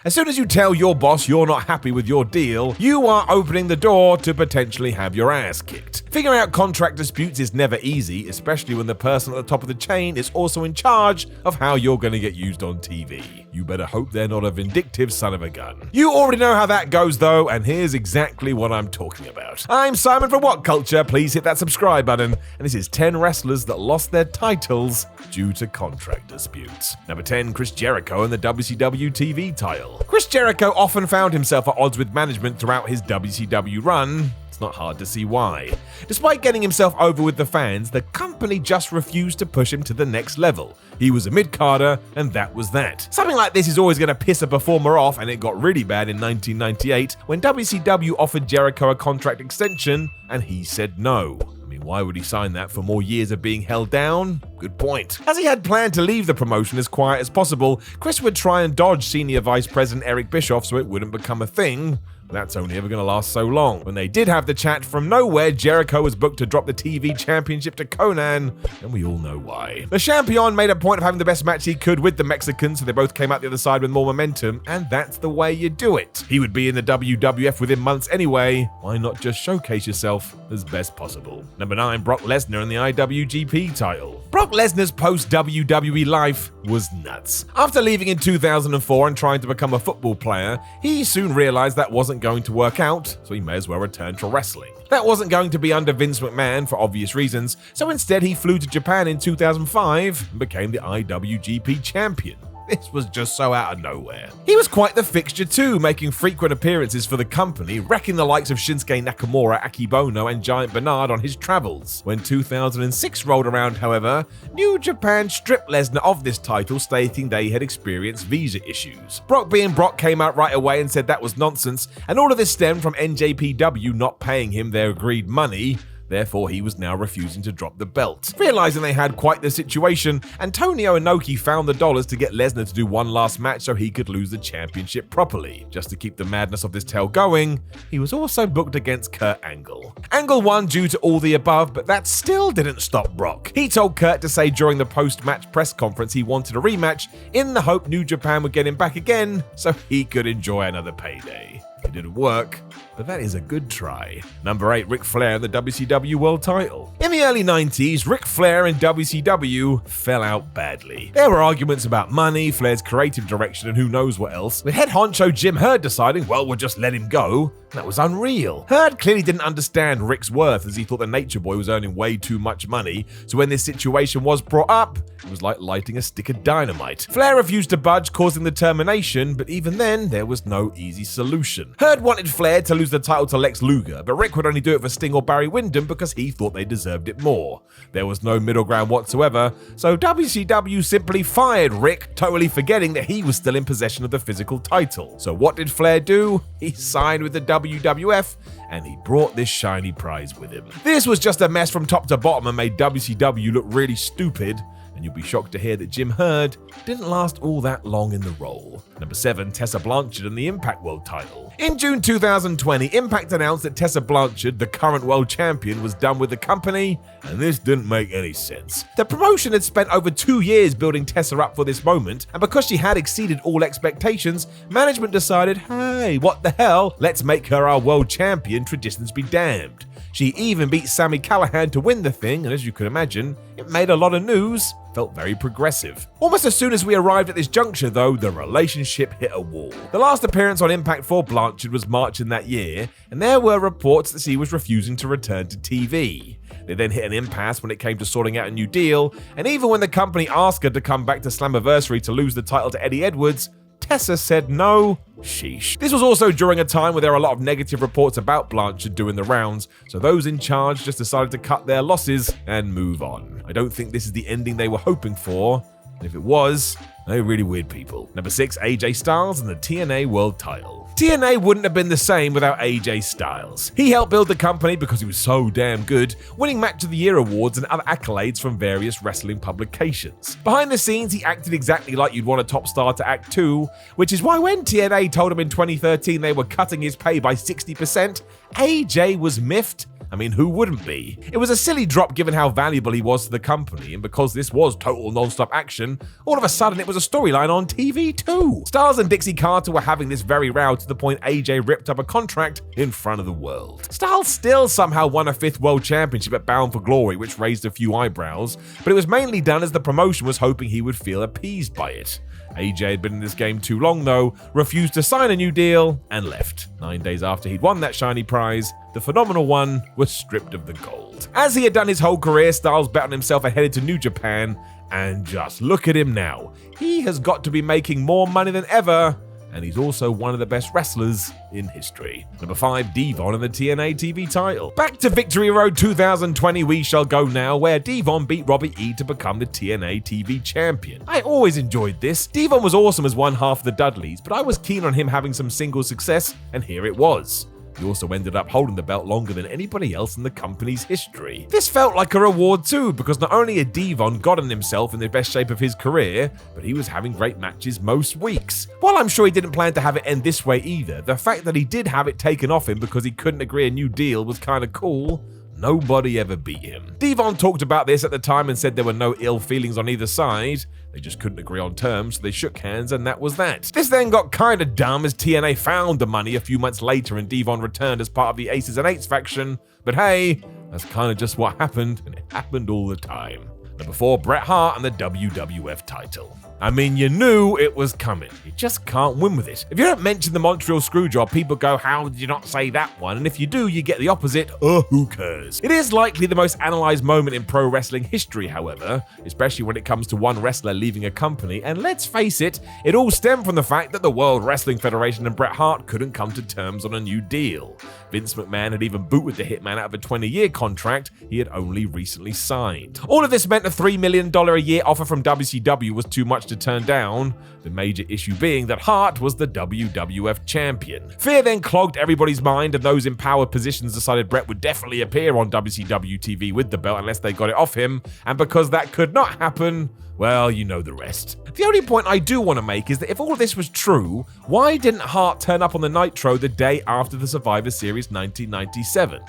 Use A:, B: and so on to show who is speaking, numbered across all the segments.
A: As soon as you tell your boss you're not happy with your deal, you are opening the door to potentially have your ass kicked. Figuring out contract disputes is never easy, especially when the person at the top of the chain is also in charge of how you're going to get used on TV. You better hope they're not a vindictive son of a gun. You already know how that goes though, and here's exactly what I'm talking about. I'm Simon from What Culture. Please hit that subscribe button, and this is 10 wrestlers that lost their titles due to contract disputes. Number 10, Chris Jericho and the WCW TV title. Chris Jericho often found himself at odds with management throughout his WCW run. It's not hard to see why. Despite getting himself over with the fans, the company just refused to push him to the next level. He was a mid-carder, and that was that. Something like this is always going to piss a performer off, and it got really bad in 1998 when WCW offered Jericho a contract extension, and he said no. Why would he sign that for more years of being held down? Good point. As he had planned to leave the promotion as quiet as possible, Chris would try and dodge Senior Vice President Eric Bischoff so it wouldn't become a thing. But that's only ever going to last so long. When they did have the chat, from nowhere, Jericho was booked to drop the TV championship to Conan, and we all know why. The champion made a point of having the best match he could with the Mexican, so they both came out the other side with more momentum, and that's the way you do it. He would be in the WWF within months anyway. Why not just showcase yourself as best possible? Number 9, Brock Lesnar and the IWGP title. Brock Lesnar's post-WWE life was nuts. After leaving in 2004 and trying to become a football player, he soon realized that wasn't going to work out, so he may as well return to wrestling. That wasn't going to be under Vince McMahon for obvious reasons, so instead he flew to Japan in 2005 and became the IWGP champion. This was just so out of nowhere. He was quite the fixture too, making frequent appearances for the company, wrecking the likes of Shinsuke Nakamura, Akebono, and Giant Bernard on his travels. When 2006 rolled around, however, New Japan stripped Lesnar of this title, stating they had experienced visa issues. Brock being Brock came out right away and said that was nonsense, and all of this stemmed from NJPW not paying him their agreed money. Therefore, he was now refusing to drop the belt. Realizing they had quite the situation, Antonio Inoki found the dollars to get Lesnar to do one last match so he could lose the championship properly. Just to keep the madness of this tale going, he was also booked against Kurt Angle. Angle won due to all the above, but that still didn't stop Brock. He told Kurt to say during the post-match press conference he wanted a rematch in the hope New Japan would get him back again so he could enjoy another payday. It didn't work, but that is a good try. Number 8, Ric Flair and the WCW World title. In the early 90s, Ric Flair and WCW fell out badly. There were arguments about money, Flair's creative direction, and who knows what else, with head honcho Jim Herd deciding, well, we'll just let him go. That was unreal. Herd clearly didn't understand Ric's worth, as he thought the Nature Boy was earning way too much money, so when this situation was brought up, it was like lighting a stick of dynamite. Flair refused to budge, causing the termination, but even then, there was no easy solution. Herd wanted Flair to lose the title to Lex Luger, but Ric would only do it for Sting or Barry Windham because he thought they deserved it more. There was no middle ground whatsoever, so WCW simply fired Ric, totally forgetting that he was still in possession of the physical title. So what did Flair do? He signed with the WWF, and he brought this shiny prize with him. This was just a mess from top to bottom and made WCW look really stupid, and you'll be shocked to hear that Jim Herd didn't last all that long in the role. Number 7, Tessa Blanchard and the Impact World title. In June 2020, Impact announced that Tessa Blanchard, the current world champion, was done with the company, and this didn't make any sense. The promotion had spent over 2 years building Tessa up for this moment, and because she had exceeded all expectations, management decided, hey, what the hell, let's make her our world champion, traditions be damned. She even beat Sami Callihan to win the thing, and as you can imagine, it made a lot of news. Felt very progressive. Almost as soon as we arrived at this juncture though, the relationship hit a wall. The last appearance on Impact for Blanchard was March in that year, and there were reports that she was refusing to return to TV. They then hit an impasse when it came to sorting out a new deal, and even when the company asked her to come back to Slammiversary to lose the title to Eddie Edwards, Tessa said no. Sheesh. This was also during a time where there were a lot of negative reports about Blanchard doing the rounds, so those in charge just decided to cut their losses and move on. I don't think this is the ending they were hoping for, and if it was, they're really weird people. Number 6, AJ Styles and the TNA World title. TNA wouldn't have been the same without AJ Styles. He helped build the company because he was so damn good, winning Match of the Year awards and other accolades from various wrestling publications. Behind the scenes, he acted exactly like you'd want a top star to act too, which is why when TNA told him in 2013 they were cutting his pay by 60%, AJ was miffed I mean, who wouldn't be? It was a silly drop given how valuable he was to the company, and because this was total non-stop action, all of a sudden it was a storyline on TV too. Styles and Dixie Carter were having this very row to the point AJ ripped up a contract in front of the world. Styles still somehow won a 5th world championship at Bound for Glory, which raised a few eyebrows, but it was mainly done as the promotion was hoping he would feel appeased by it. AJ had been in this game too long though, refused to sign a new deal, and left. 9 days after he'd won that shiny prize, the Phenomenal One was stripped of the gold. As he had done his whole career, Styles bet on himself and headed to New Japan, and just look at him now. He has got to be making more money than ever, and he's also one of the best wrestlers in history. Number 5, Devon and the TNA TV title. Back to Victory Road 2020 we shall go now, where Devon beat Robbie E to become the TNA TV champion. I always enjoyed this. Devon was awesome as one half of the Dudleys, but I was keen on him having some single success, and here it was. He also ended up holding the belt longer than anybody else in the company's history. This felt like a reward too, because not only had Devon gotten himself in the best shape of his career, but he was having great matches most weeks. While I'm sure he didn't plan to have it end this way either, the fact that he did have it taken off him because he couldn't agree a new deal was kinda cool. Nobody ever beat him. Devon talked about this at the time and said there were no ill feelings on either side. They just couldn't agree on terms, so they shook hands and that was that. This then got kinda dumb as TNA found the money a few months later and Devon returned as part of the Aces and Eights faction, but hey, that's kinda just what happened, and it happened all the time. Number 4, Bret Hart and the WWF title. I mean, you knew it was coming. You just can't win with it. If you don't mention the Montreal Screwjob, people go, how did you not say that one? And if you do, you get the opposite, who cares? It is likely the most analysed moment in pro wrestling history, however, especially when it comes to one wrestler leaving a company, and let's face it, it all stemmed from the fact that the World Wrestling Federation and Bret Hart couldn't come to terms on a new deal. Vince McMahon had even booted the Hitman out of a 20-year contract he had only recently signed. All of this meant a $3 million a year offer from WCW was too much to turn down, the major issue being that Hart was the WWF champion. Fear then clogged everybody's mind, and those in power positions decided Bret would definitely appear on WCW TV with the belt unless they got it off him, and because that could not happen, well, you know the rest. The only point I do want to make is that if all of this was true, why didn't Hart turn up on the Nitro the day after the Survivor Series 1997?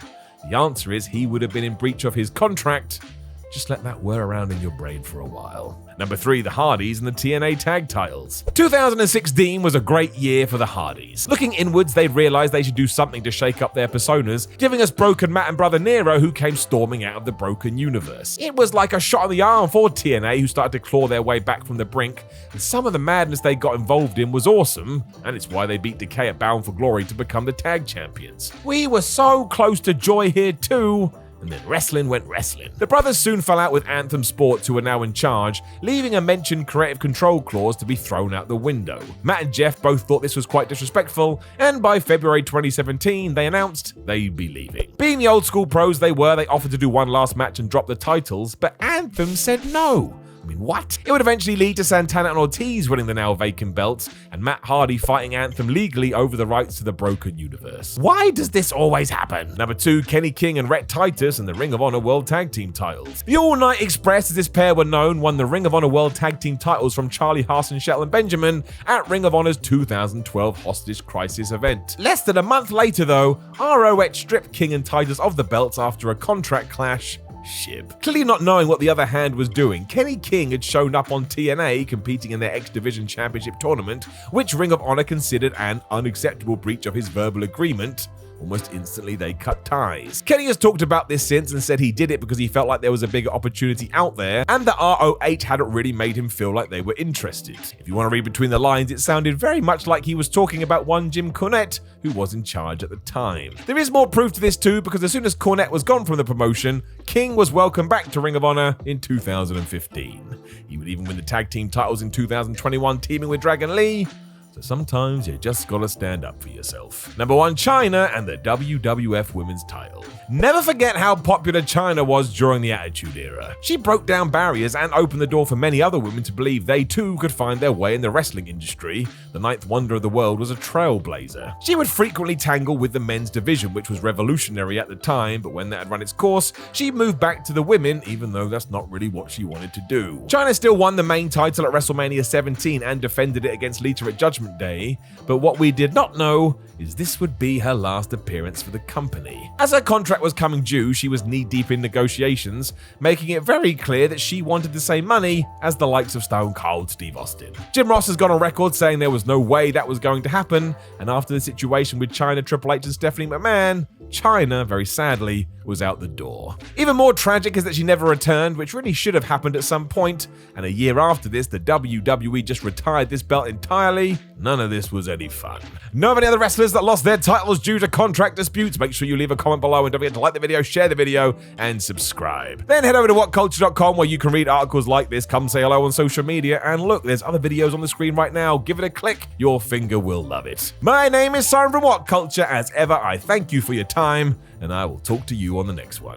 A: The answer is he would have been in breach of his contract. Just let that whir around in your brain for a while. Number 3, the Hardys and the TNA tag titles. 2016 was a great year for the Hardys. Looking inwards, they realized they should do something to shake up their personas, giving us Broken Matt and Brother Nero, who came storming out of the Broken universe. It was like a shot in the arm for TNA, who started to claw their way back from the brink, and some of the madness they got involved in was awesome, and it's why they beat Decay at Bound for Glory to become the tag champions. We were so close to joy here too, and then wrestling went wrestling. The brothers soon fell out with Anthem Sports, who are now in charge, leaving a mentioned creative control clause to be thrown out the window. Matt and Jeff both thought this was quite disrespectful, and by February 2017, they announced they'd be leaving. Being the old school pros they were, they offered to do one last match and drop the titles, but Anthem said no. I mean, what? It would eventually lead to Santana and Ortiz winning the now vacant belts, and Matt Hardy fighting Anthem legally over the rights to the Broken universe. Why does this always happen? Number 2, Kenny King and Rhett Titus and the Ring of Honor World Tag Team titles. The All Night Express, as this pair were known, won the Ring of Honor World Tag Team titles from Charlie Haas and Shelton Benjamin at Ring of Honor's 2012 Hostage Crisis event. Less than a month later though, ROH stripped King and Titus of the belts after a contract clash. Shib. Clearly not knowing what the other hand was doing, Kenny King had shown up on TNA competing in their X Division Championship tournament, which Ring of Honor considered an unacceptable breach of his verbal agreement. Almost instantly, they cut ties. Kenny has talked about this since and said he did it because he felt like there was a bigger opportunity out there, and that ROH hadn't really made him feel like they were interested. If you want to read between the lines, it sounded very much like he was talking about one Jim Cornette, who was in charge at the time. There is more proof to this too, because as soon as Cornette was gone from the promotion, King was welcomed back to Ring of Honor in 2015. He would even win the tag team titles in 2021, teaming with Dragon Lee. Sometimes you just gotta stand up for yourself. Number 1, CHYNA and the WWF Women's title. Never forget how popular CHYNA was during the Attitude Era. She broke down barriers and opened the door for many other women to believe they too could find their way in the wrestling industry. The ninth wonder of the world was a trailblazer. She would frequently tangle with the men's division, which was revolutionary at the time, but when that had run its course, she moved back to the women, even though that's not really what she wanted to do. CHYNA still won the main title at WrestleMania 17 and defended it against Lita at Judgment Judgment Day, but what we did not know is this would be her last appearance for the company. As her contract was coming due, she was knee-deep in negotiations, making it very clear that she wanted the same money as the likes of Stone Cold Steve Austin. Jim Ross has gone on record saying there was no way that was going to happen, and after the situation with CHYNA, Triple H and Stephanie McMahon, CHYNA, very sadly, was out the door. Even more tragic is that she never returned, which really should have happened at some point, and a year after this, the WWE just retired this belt entirely. None of this was any fun. Know of any other wrestlers that lost their titles due to contract disputes? Make sure you leave a comment below, and don't forget to like the video, share the video, and subscribe. Then head over to whatculture.com where you can read articles like this, come say hello on social media, and look, there's other videos on the screen right now. Give it a click, your finger will love it. My name is Simon from What Culture. As ever, I thank you for your time, and I will talk to you on the next one.